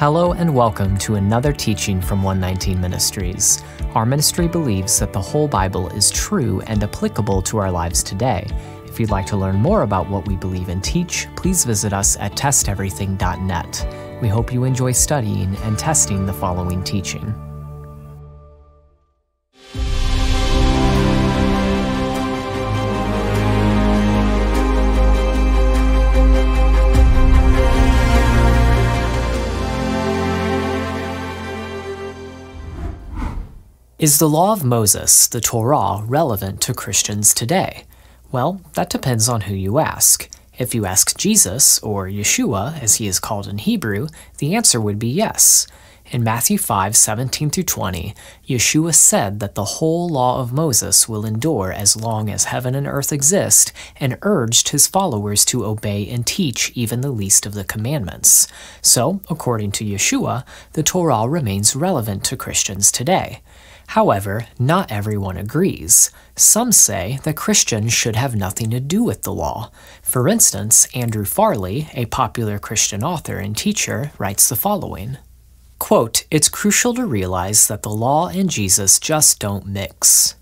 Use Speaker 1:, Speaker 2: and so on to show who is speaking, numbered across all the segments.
Speaker 1: Hello and welcome to another teaching from 119 Ministries. Our ministry believes that the whole Bible is true and applicable to our lives today. If you'd like to learn more about what we believe and teach, please visit us at testeverything.net. We hope you enjoy studying and testing the following teaching. Is the law of Moses, the Torah, relevant to Christians today? Well, that depends on who you ask. If you ask Jesus, or Yeshua, as he is called in Hebrew, the answer would be yes. In Matthew 5:17-20, Yeshua said that the whole law of Moses will endure as long as heaven and earth exist, and urged his followers to obey and teach even the least of the commandments. So, according to Yeshua, the Torah remains relevant to Christians today. However, not everyone agrees. Some say that Christians should have nothing to do with the law. For instance, Andrew Farley, a popular Christian author and teacher, writes the following, quote, "It's crucial to realize that the law and Jesus just don't mix."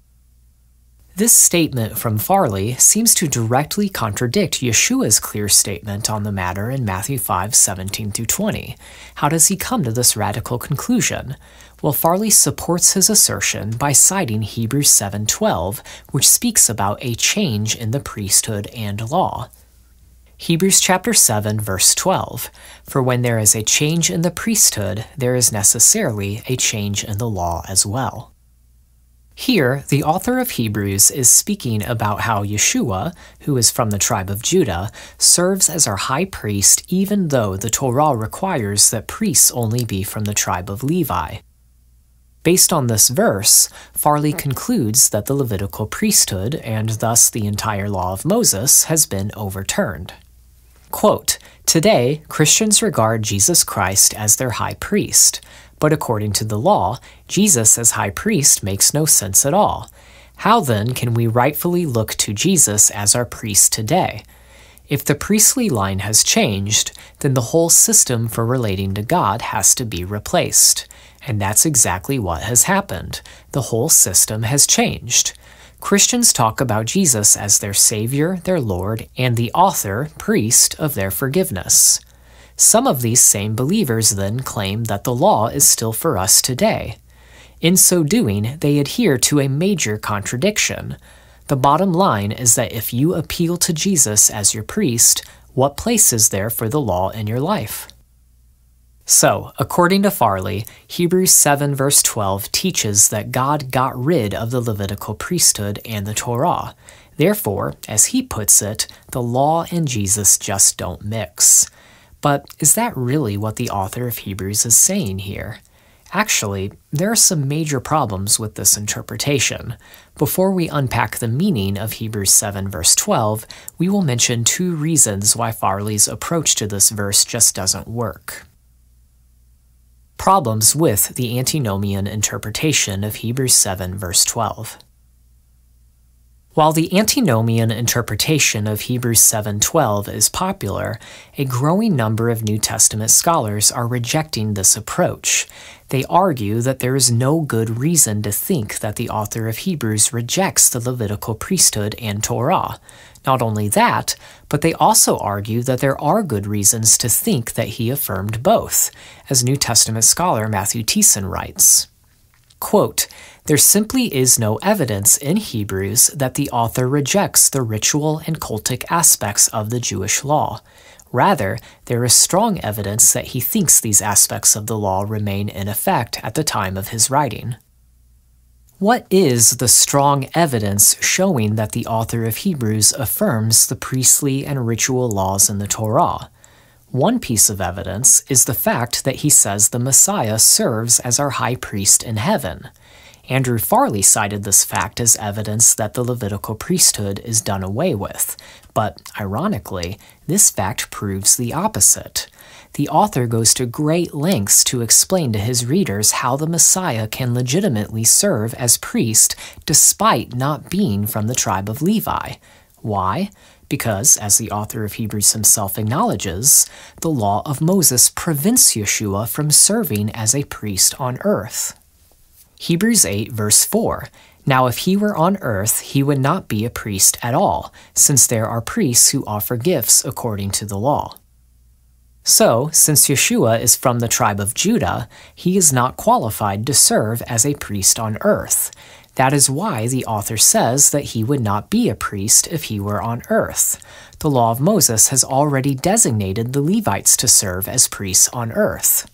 Speaker 1: This statement from Farley seems to directly contradict Yeshua's clear statement on the matter in Matthew 5:17-20. How does he come to this radical conclusion? Well, Farley supports his assertion by citing Hebrews 7:12, which speaks about a change in the priesthood and law. Hebrews chapter 7, verse 12, "For when there is a change in the priesthood, there is necessarily a change in the law as well." Here, the author of Hebrews is speaking about how Yeshua, who is from the tribe of Judah, serves as our high priest even though the Torah requires that priests only be from the tribe of Levi. Based on this verse, Farley concludes that the Levitical priesthood, and thus the entire law of Moses, has been overturned. Quote, "Today, Christians regard Jesus Christ as their high priest. But according to the law, Jesus as high priest makes no sense at all. How then can we rightfully look to Jesus as our priest today? If the priestly line has changed, then the whole system for relating to God has to be replaced. And that's exactly what has happened. The whole system has changed. Christians talk about Jesus as their Savior, their Lord, and the author, priest, of their forgiveness. Some of these same believers then claim that the law is still for us today. In so doing, they adhere to a major contradiction. The bottom line is that if you appeal to Jesus as your priest, what place is there for the law in your life? So, according to Farley, Hebrews 7 verse 12 teaches that God got rid of the Levitical priesthood and the Torah. Therefore, as he puts it, the law and Jesus just don't mix. But is that really what the author of Hebrews is saying here? Actually, there are some major problems with this interpretation. Before we unpack the meaning of Hebrews 7 verse 12, we will mention two reasons why Farley's approach to this verse just doesn't work. Problems with the antinomian interpretation of Hebrews 7 verse 12. While the antinomian interpretation of Hebrews 7:12 is popular, a growing number of New Testament scholars are rejecting this approach. They argue that there is no good reason to think that the author of Hebrews rejects the Levitical priesthood and Torah. Not only that, but they also argue that there are good reasons to think that he affirmed both, as New Testament scholar Matthew Thiessen writes. Quote, "There simply is no evidence in Hebrews that the author rejects the ritual and cultic aspects of the Jewish law. Rather, there is strong evidence that he thinks these aspects of the law remain in effect at the time of his writing." What is the strong evidence showing that the author of Hebrews affirms the priestly and ritual laws in the Torah? One piece of evidence is the fact that he says the Messiah serves as our high priest in heaven. Andrew Farley cited this fact as evidence that the Levitical priesthood is done away with, but ironically, this fact proves the opposite. The author goes to great lengths to explain to his readers how the Messiah can legitimately serve as priest despite not being from the tribe of Levi. Why? because, as the author of Hebrews himself acknowledges, the law of Moses prevents Yeshua from serving as a priest on earth. Hebrews 8 verse 4, "Now if he were on earth, he would not be a priest at all, since there are priests who offer gifts according to the law." So, since Yeshua is from the tribe of Judah, he is not qualified to serve as a priest on earth. That is why the author says that he would not be a priest if he were on earth. The law of Moses has already designated the Levites to serve as priests on earth.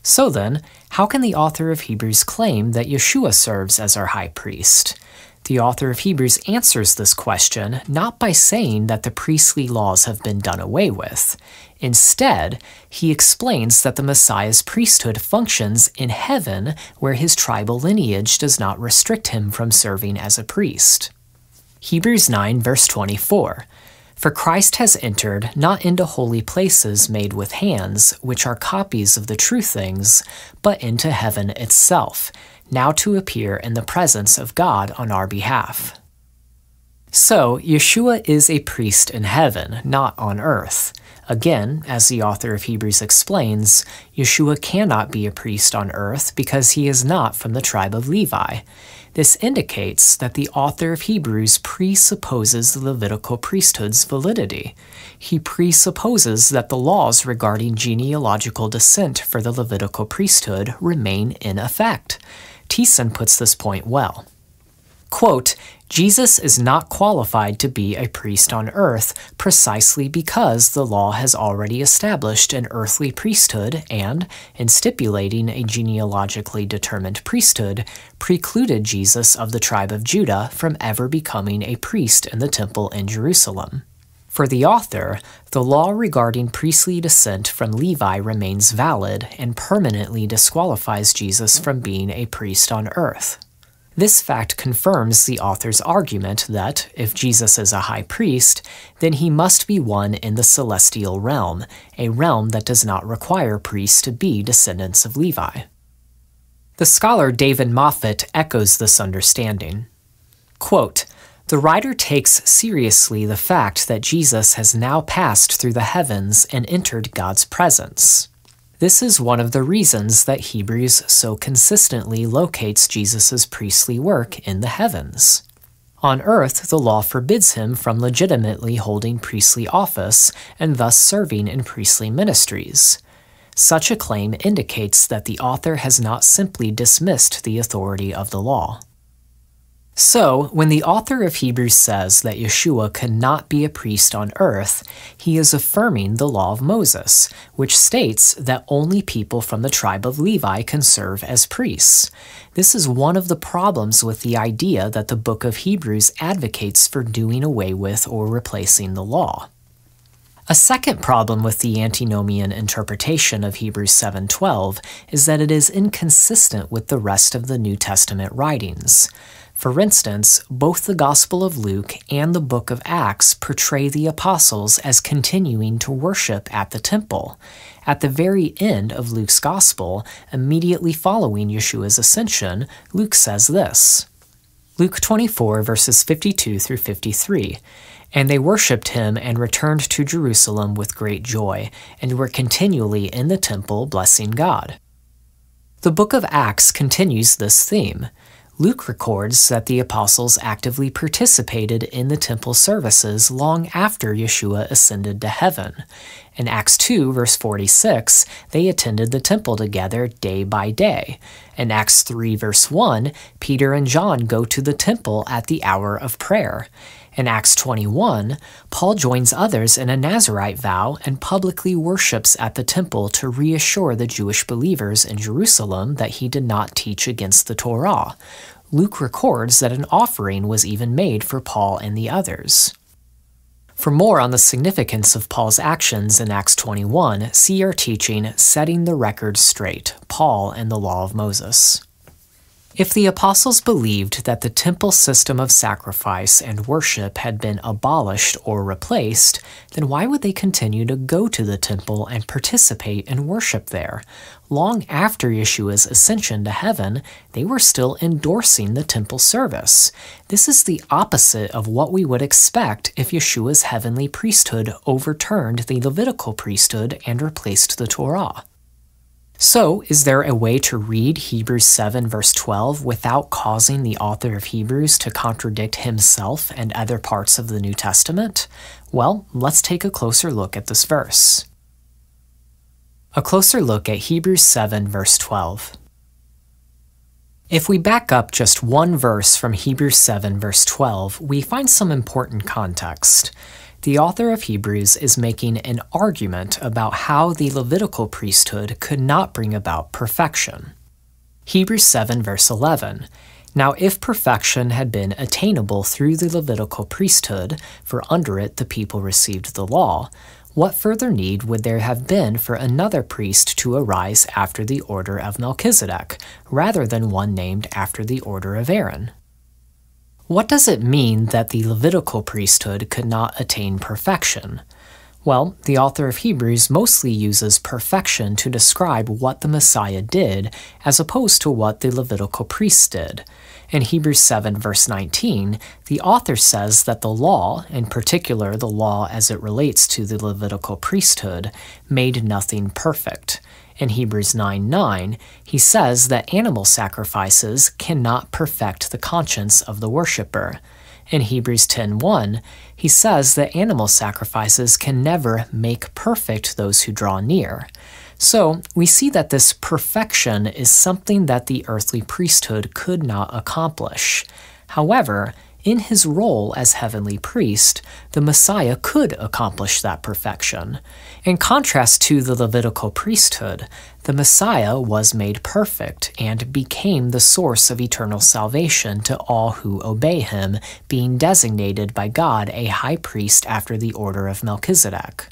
Speaker 1: So then, how can the author of Hebrews claim that Yeshua serves as our high priest? The author of Hebrews answers this question not by saying that the priestly laws have been done away with. Instead, he explains that the Messiah's priesthood functions in heaven, where his tribal lineage does not restrict him from serving as a priest. Hebrews 9 verse 24, "For Christ has entered not into holy places made with hands, which are copies of the true things, but into heaven itself, now to appear in the presence of God on our behalf." So, Yeshua is a priest in heaven, not on earth. Again, as the author of Hebrews explains, Yeshua cannot be a priest on earth because he is not from the tribe of Levi. This indicates that the author of Hebrews presupposes the Levitical priesthood's validity. He presupposes that the laws regarding genealogical descent for the Levitical priesthood remain in effect. Thiessen puts this point well. Quote, "Jesus is not qualified to be a priest on earth precisely because the law has already established an earthly priesthood and, in stipulating a genealogically determined priesthood, precluded Jesus of the tribe of Judah from ever becoming a priest in the temple in Jerusalem." For the author, the law regarding priestly descent from Levi remains valid and permanently disqualifies Jesus from being a priest on earth. This fact confirms the author's argument that, if Jesus is a high priest, then he must be one in the celestial realm, a realm that does not require priests to be descendants of Levi. The scholar David Moffat echoes this understanding. Quote, "The writer takes seriously the fact that Jesus has now passed through the heavens and entered God's presence. This is one of the reasons that Hebrews so consistently locates Jesus' priestly work in the heavens. On earth, the law forbids him from legitimately holding priestly office and thus serving in priestly ministries. Such a claim indicates that the author has not simply dismissed the authority of the law." So, when the author of Hebrews says that Yeshua cannot be a priest on earth, he is affirming the law of Moses, which states that only people from the tribe of Levi can serve as priests. This is one of the problems with the idea that the book of Hebrews advocates for doing away with or replacing the law. A second problem with the antinomian interpretation of Hebrews 7:12 is that it is inconsistent with the rest of the New Testament writings. For instance, both the Gospel of Luke and the book of Acts portray the apostles as continuing to worship at the temple. At the very end of Luke's Gospel, immediately following Yeshua's ascension, Luke says this. Luke 24 verses 52 through 53, "And they worshipped him and returned to Jerusalem with great joy, and were continually in the temple blessing God." The book of Acts continues this theme. Luke records that the apostles actively participated in the temple services long after Yeshua ascended to heaven. In Acts 2, verse 46, they attended the temple together day by day. In Acts 3, verse 1, Peter and John go to the temple at the hour of prayer. In Acts 21, Paul joins others in a Nazirite vow and publicly worships at the temple to reassure the Jewish believers in Jerusalem that he did not teach against the Torah. Luke records that an offering was even made for Paul and the others. For more on the significance of Paul's actions in Acts 21, see our teaching, Setting the Record Straight, Paul and the Law of Moses. If the apostles believed that the temple system of sacrifice and worship had been abolished or replaced, then why would they continue to go to the temple and participate in worship there? Long after Yeshua's ascension to heaven, they were still endorsing the temple service. This is the opposite of what we would expect if Yeshua's heavenly priesthood overturned the Levitical priesthood and replaced the Torah. So, is there a way to read Hebrews 7 verse 12 without causing the author of Hebrews to contradict himself and other parts of the New Testament? Well, let's take a closer look at this verse. A closer look at Hebrews 7 verse 12. If we back up just one verse from Hebrews 7 verse 12, we find some important context. The author of Hebrews is making an argument about how the Levitical priesthood could not bring about perfection. Hebrews 7 verse 11. Now if perfection had been attainable through the Levitical priesthood, for under it the people received the law, what further need would there have been for another priest to arise after the order of Melchizedek, rather than one named after the order of Aaron? What does it mean that the Levitical priesthood could not attain perfection? Well, the author of Hebrews mostly uses perfection to describe what the Messiah did, as opposed to what the Levitical priests did. In Hebrews 7 verse 19, the author says that the law, in particular the law as it relates to the Levitical priesthood, made nothing perfect. In Hebrews 9:9, he says that animal sacrifices cannot perfect the conscience of the worshiper. In Hebrews 10:1, he says that animal sacrifices can never make perfect those who draw near. So, we see that this perfection is something that the earthly priesthood could not accomplish. However, in his role as heavenly priest, the Messiah could accomplish that perfection. In contrast to the Levitical priesthood, the Messiah was made perfect and became the source of eternal salvation to all who obey him, being designated by God a high priest after the order of Melchizedek.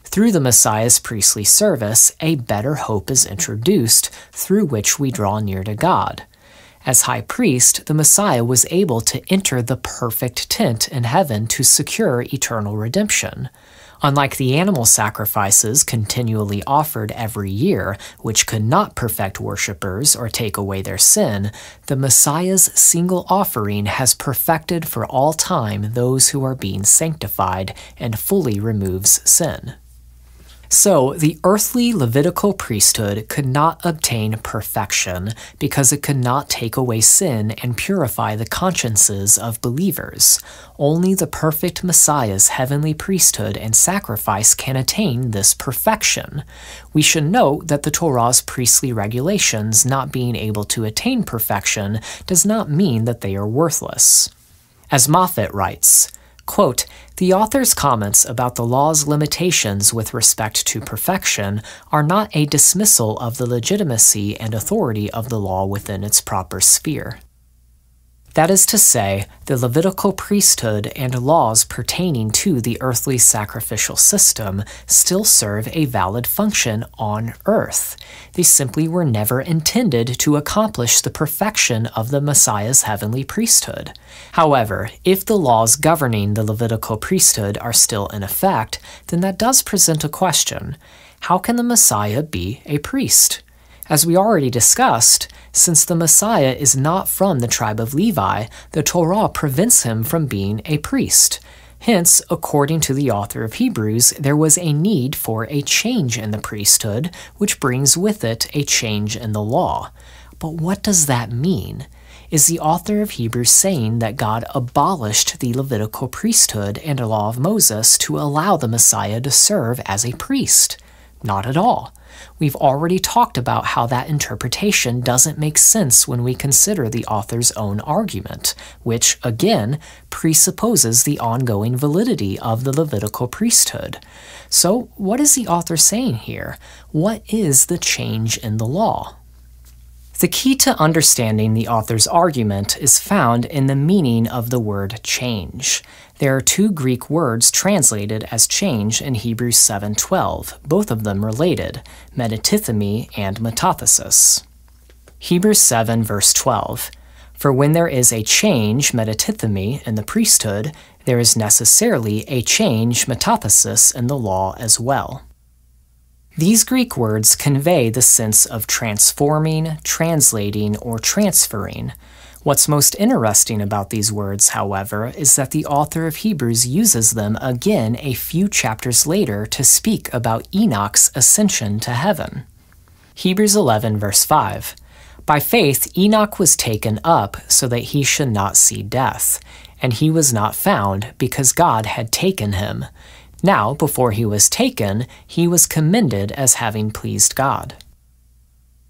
Speaker 1: Through the Messiah's priestly service, a better hope is introduced, through which we draw near to God. As high priest, the Messiah was able to enter the perfect tent in heaven to secure eternal redemption. Unlike the animal sacrifices continually offered every year, which could not perfect worshippers or take away their sin, the Messiah's single offering has perfected for all time those who are being sanctified and fully removes sin. So, the earthly Levitical priesthood could not obtain perfection because it could not take away sin and purify the consciences of believers. Only the perfect Messiah's heavenly priesthood and sacrifice can attain this perfection. We should note that the Torah's priestly regulations not being able to attain perfection does not mean that they are worthless. As Moffat writes, quote, "The author's comments about the law's limitations with respect to perfection are not a dismissal of the legitimacy and authority of the law within its proper sphere." That is to say, the Levitical priesthood and laws pertaining to the earthly sacrificial system still serve a valid function on earth. They simply were never intended to accomplish the perfection of the Messiah's heavenly priesthood. However, if the laws governing the Levitical priesthood are still in effect, then that does present a question. How can the Messiah be a priest? As we already discussed, since the Messiah is not from the tribe of Levi, the Torah prevents him from being a priest. Hence, according to the author of Hebrews, there was a need for a change in the priesthood, which brings with it a change in the law. But what does that mean? Is the author of Hebrews saying that God abolished the Levitical priesthood and law of Moses to allow the Messiah to serve as a priest? Not at all. We've already talked about how that interpretation doesn't make sense when we consider the author's own argument, which, again, presupposes the ongoing validity of the Levitical priesthood. So, what is the author saying here? What is the change in the law? The key to understanding the author's argument is found in the meaning of the word change. There are two Greek words translated as change in Hebrews 7:12, both of them related, metatithemi and metathesis. Hebrews 7 verse 12. For when there is a change, metatithemi, in the priesthood, there is necessarily a change, metathesis, in the law as well. These Greek words convey the sense of transforming, translating, or transferring. What's most interesting about these words, however, is that the author of Hebrews uses them again a few chapters later to speak about Enoch's ascension to heaven. Hebrews 11 verse 5. By faith Enoch was taken up so that he should not see death, and he was not found because God had taken him. Now, before he was taken, he was commended as having pleased God.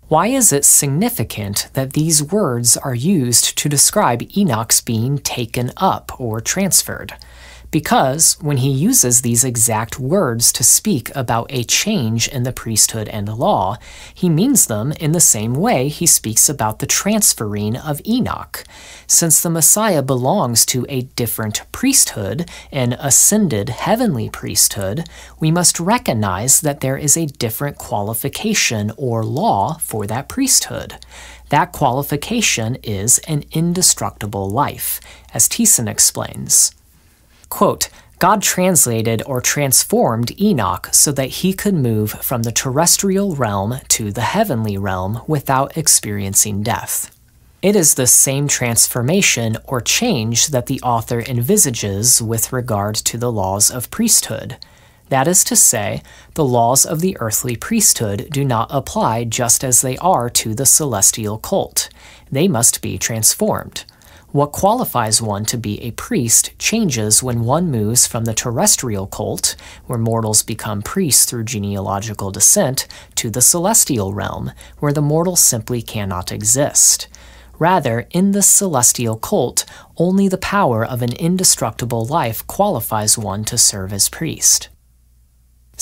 Speaker 1: Why is it significant that these words are used to describe Enoch's being taken up or transferred? Because when he uses these exact words to speak about a change in the priesthood and law, he means them in the same way he speaks about the transferring of Enoch. Since the Messiah belongs to a different priesthood, an ascended heavenly priesthood, we must recognize that there is a different qualification or law for that priesthood. That qualification is an indestructible life, as Thiessen explains. Quote, God translated or transformed Enoch so that he could move from the terrestrial realm to the heavenly realm without experiencing death. It is the same transformation or change that the author envisages with regard to the laws of priesthood. That is to say, the laws of the earthly priesthood do not apply just as they are to the celestial cult. They must be transformed. What qualifies one to be a priest changes when one moves from the terrestrial cult, where mortals become priests through genealogical descent, to the celestial realm, where the mortal simply cannot exist. Rather, in the celestial cult, only the power of an indestructible life qualifies one to serve as priest.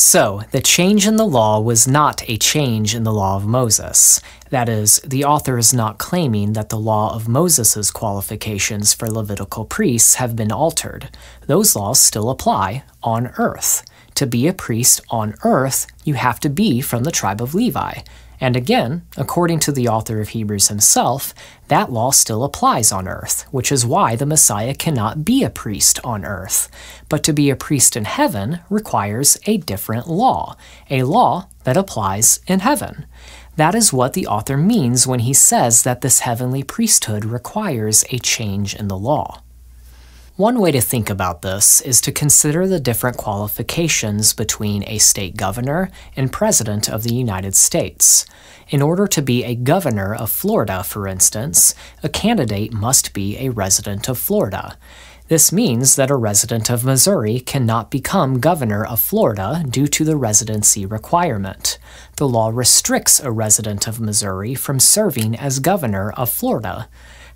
Speaker 1: So, the change in the law was not a change in the law of Moses. That is, the author is not claiming that the law of Moses' qualifications for Levitical priests have been altered. Those laws still apply on earth. To be a priest on earth, you have to be from the tribe of Levi. And again, according to the author of Hebrews himself, that law still applies on earth, which is why the Messiah cannot be a priest on earth. But to be a priest in heaven requires a different law, a law that applies in heaven. That is what the author means when he says that this heavenly priesthood requires a change in the law. One way to think about this is to consider the different qualifications between a state governor and president of the United States. In order to be a governor of Florida, for instance, a candidate must be a resident of Florida. This means that a resident of Missouri cannot become governor of Florida due to the residency requirement. The law restricts a resident of Missouri from serving as governor of Florida.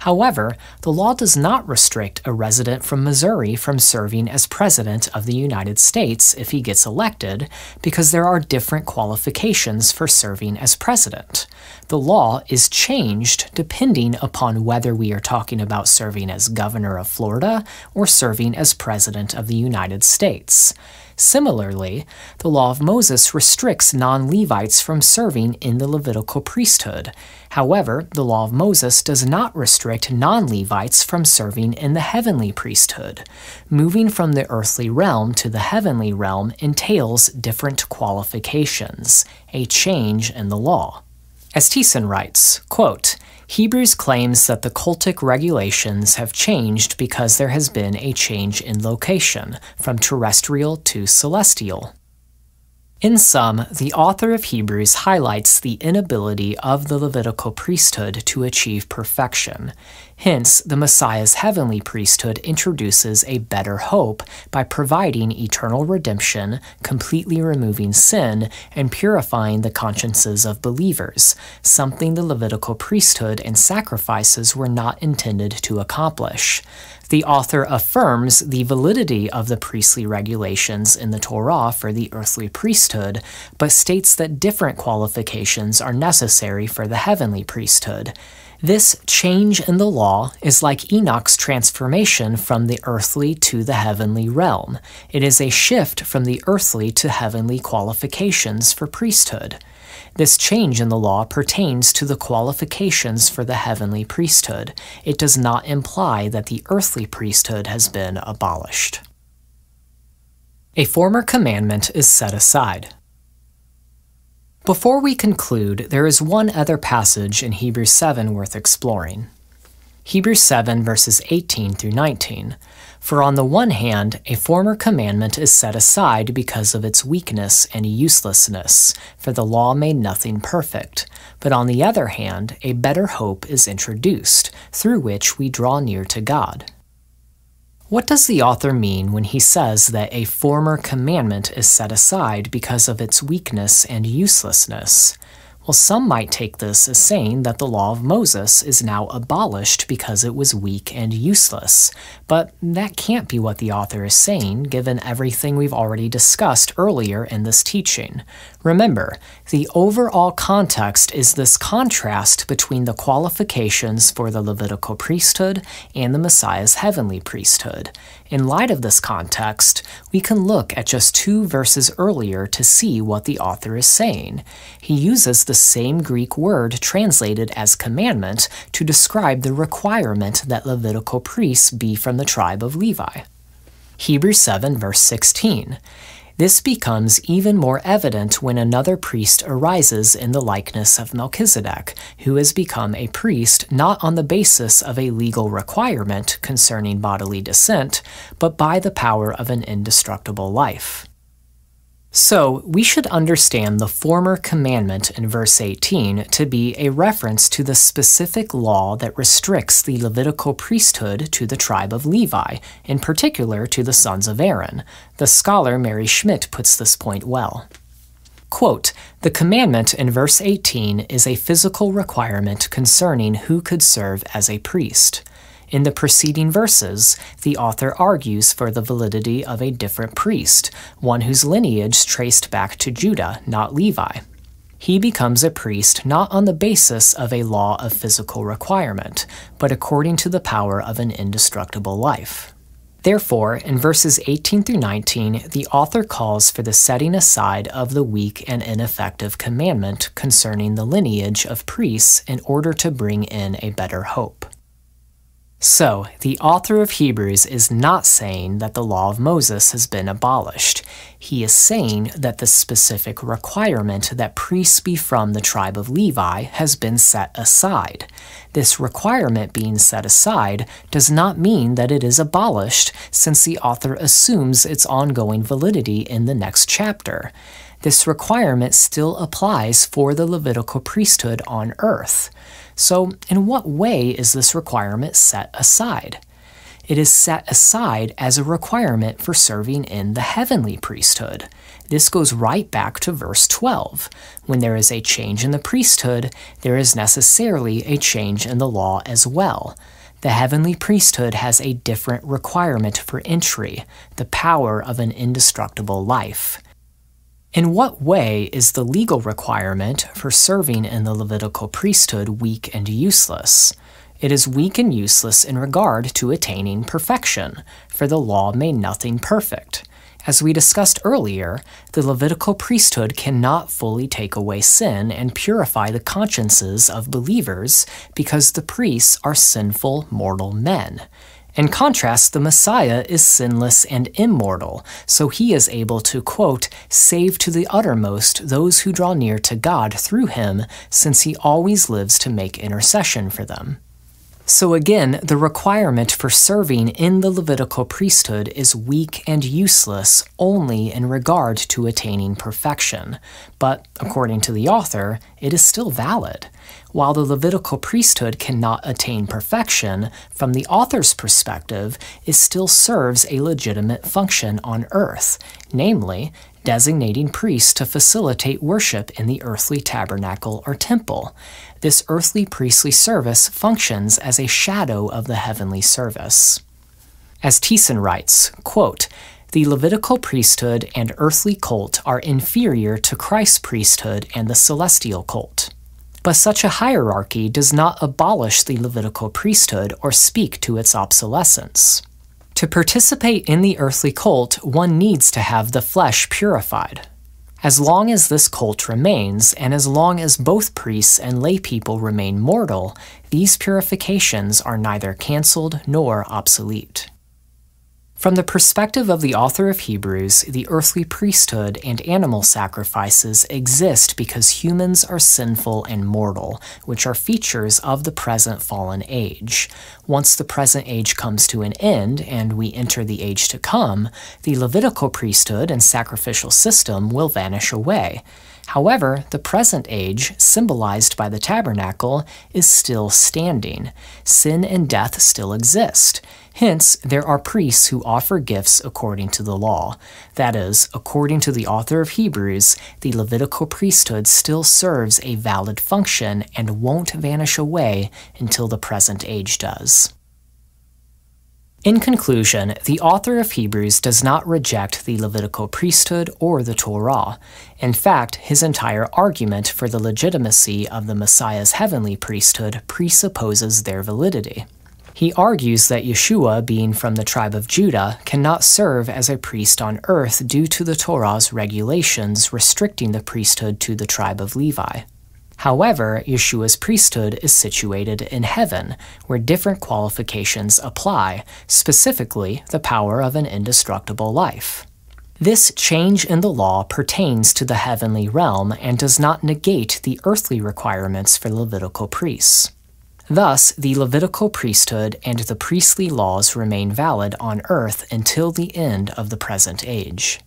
Speaker 1: However, the law does not restrict a resident from Missouri from serving as President of the United States if he gets elected, because there are different qualifications for serving as President. The law is changed depending upon whether we are talking about serving as Governor of Florida or serving as President of the United States. Similarly, the law of Moses restricts non-Levites from serving in the Levitical priesthood. However, the law of Moses does not restrict non-Levites from serving in the heavenly priesthood. Moving from the earthly realm to the heavenly realm entails different qualifications, a change in the law. As Thiessen writes, quote, Hebrews claims that the cultic regulations have changed because there has been a change in location, from terrestrial to celestial. In sum, the author of Hebrews highlights the inability of the Levitical priesthood to achieve perfection. Hence, the Messiah's heavenly priesthood introduces a better hope by providing eternal redemption, completely removing sin, and purifying the consciences of believers, something the Levitical priesthood and sacrifices were not intended to accomplish. The author affirms the validity of the priestly regulations in the Torah for the earthly priesthood, but states that different qualifications are necessary for the heavenly priesthood. This change in the law is like Enoch's transformation from the earthly to the heavenly realm. It is a shift from the earthly to heavenly qualifications for priesthood. This change in the law pertains to the qualifications for the heavenly priesthood. It does not imply that the earthly priesthood has been abolished. A former commandment is set aside. Before we conclude, there is one other passage in Hebrews 7 worth exploring. Hebrews 7 verses 18 through 19. For on the one hand, a former commandment is set aside because of its weakness and uselessness, for the law made nothing perfect. But on the other hand, a better hope is introduced, through which we draw near to God. What does the author mean when he says that a former commandment is set aside because of its weakness and uselessness? Well, some might take this as saying that the law of Moses is now abolished because it was weak and useless, but that can't be what the author is saying, given everything we've already discussed earlier in this teaching. Remember, the overall context is this contrast between the qualifications for the Levitical priesthood and the Messiah's heavenly priesthood. In light of this context, we can look at just 2 verses earlier to see what the author is saying. He uses the same Greek word translated as commandment to describe the requirement that Levitical priests be from the tribe of Levi. Hebrews 7 verse 16. This becomes even more evident when another priest arises in the likeness of Melchizedek, who has become a priest not on the basis of a legal requirement concerning bodily descent, but by the power of an indestructible life. So, we should understand the former commandment in verse 18 to be a reference to the specific law that restricts the Levitical priesthood to the tribe of Levi, in particular to the sons of Aaron. The scholar Mary Schmidt puts this point well. Quote, the commandment in verse 18 is a physical requirement concerning who could serve as a priest. In the preceding verses, the author argues for the validity of a different priest, one whose lineage traced back to Judah, not Levi. He becomes a priest not on the basis of a law of physical requirement, but according to the power of an indestructible life. Therefore, in verses 18 through 19, the author calls for the setting aside of the weak and ineffective commandment concerning the lineage of priests in order to bring in a better hope. So, the author of Hebrews is not saying that the law of Moses has been abolished. He is saying that the specific requirement that priests be from the tribe of Levi has been set aside. This requirement being set aside does not mean that it is abolished, since the author assumes its ongoing validity in the next chapter. This requirement still applies for the Levitical priesthood on earth. So, in what way is this requirement set aside? It is set aside as a requirement for serving in the heavenly priesthood. This goes right back to verse 12. When there is a change in the priesthood, there is necessarily a change in the law as well. The heavenly priesthood has a different requirement for entry, the power of an indestructible life. In what way is the legal requirement for serving in the Levitical priesthood weak and useless? It is weak and useless in regard to attaining perfection, for the law made nothing perfect. As we discussed earlier, the Levitical priesthood cannot fully take away sin and purify the consciences of believers because the priests are sinful, mortal men. In contrast, the Messiah is sinless and immortal, so he is able to, quote, save to the uttermost those who draw near to God through him, since he always lives to make intercession for them. So again, the requirement for serving in the Levitical priesthood is weak and useless only in regard to attaining perfection. But, according to the author, it is still valid. While the Levitical priesthood cannot attain perfection, from the author's perspective, it still serves a legitimate function on earth, namely, designating priests to facilitate worship in the earthly tabernacle or temple. This earthly priestly service functions as a shadow of the heavenly service. As Thiessen writes, quote, the Levitical priesthood and earthly cult are inferior to Christ's priesthood and the celestial cult. But such a hierarchy does not abolish the Levitical priesthood or speak to its obsolescence. To participate in the earthly cult, one needs to have the flesh purified. As long as this cult remains, and as long as both priests and lay people remain mortal, these purifications are neither cancelled nor obsolete. From the perspective of the author of Hebrews, the earthly priesthood and animal sacrifices exist because humans are sinful and mortal, which are features of the present fallen age. Once the present age comes to an end and we enter the age to come, the Levitical priesthood and sacrificial system will vanish away. However, the present age, symbolized by the tabernacle, is still standing. Sin and death still exist. Hence, there are priests who offer gifts according to the law. That is, according to the author of Hebrews, the Levitical priesthood still serves a valid function and won't vanish away until the present age does. In conclusion, the author of Hebrews does not reject the Levitical priesthood or the Torah. In fact, his entire argument for the legitimacy of the Messiah's heavenly priesthood presupposes their validity. He argues that Yeshua, being from the tribe of Judah, cannot serve as a priest on earth due to the Torah's regulations restricting the priesthood to the tribe of Levi. However, Yeshua's priesthood is situated in heaven, where different qualifications apply, specifically the power of an indestructible life. This change in the law pertains to the heavenly realm and does not negate the earthly requirements for Levitical priests. Thus, the Levitical priesthood and the priestly laws remain valid on earth until the end of the present age.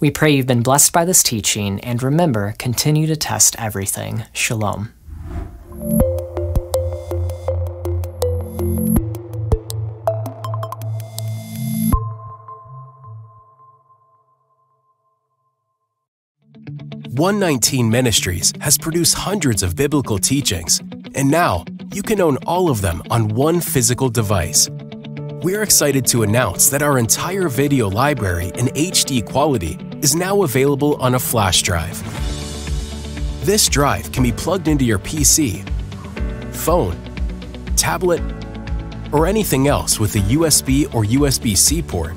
Speaker 1: We pray you've been blessed by this teaching, and remember, continue to test everything. Shalom.
Speaker 2: $119 Ministries has produced hundreds of biblical teachings, and now you can own all of them on one physical device. We're excited to announce that our entire video library in HD quality is now available on a flash drive. This drive can be plugged into your PC, phone, tablet, or anything else with a USB or USB-C port.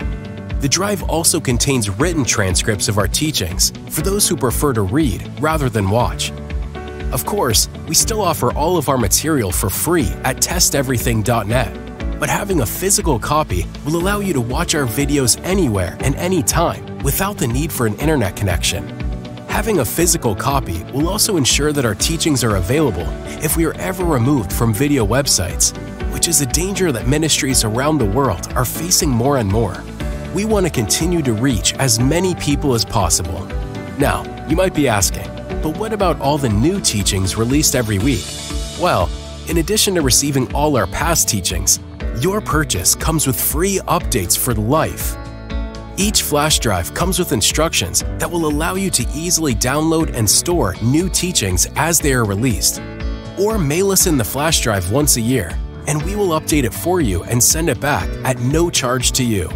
Speaker 2: The drive also contains written transcripts of our teachings for those who prefer to read rather than watch. Of course, we still offer all of our material for free at testeverything.net. But having a physical copy will allow you to watch our videos anywhere and anytime without the need for an internet connection. Having a physical copy will also ensure that our teachings are available if we are ever removed from video websites, which is a danger that ministries around the world are facing more and more. We want to continue to reach as many people as possible. Now, you might be asking, but what about all the new teachings released every week? Well, in addition to receiving all our past teachings, your purchase comes with free updates for life. Each flash drive comes with instructions that will allow you to easily download and store new teachings as they are released. Or mail us in the flash drive once a year, and we will update it for you and send it back at no charge to you.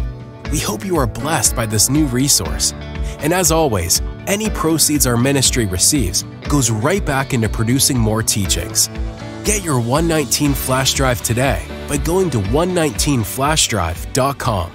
Speaker 2: We hope you are blessed by this new resource. And as always, any proceeds our ministry receives goes right back into producing more teachings. Get your 119 flash drive today by going to 119flashDrive.com.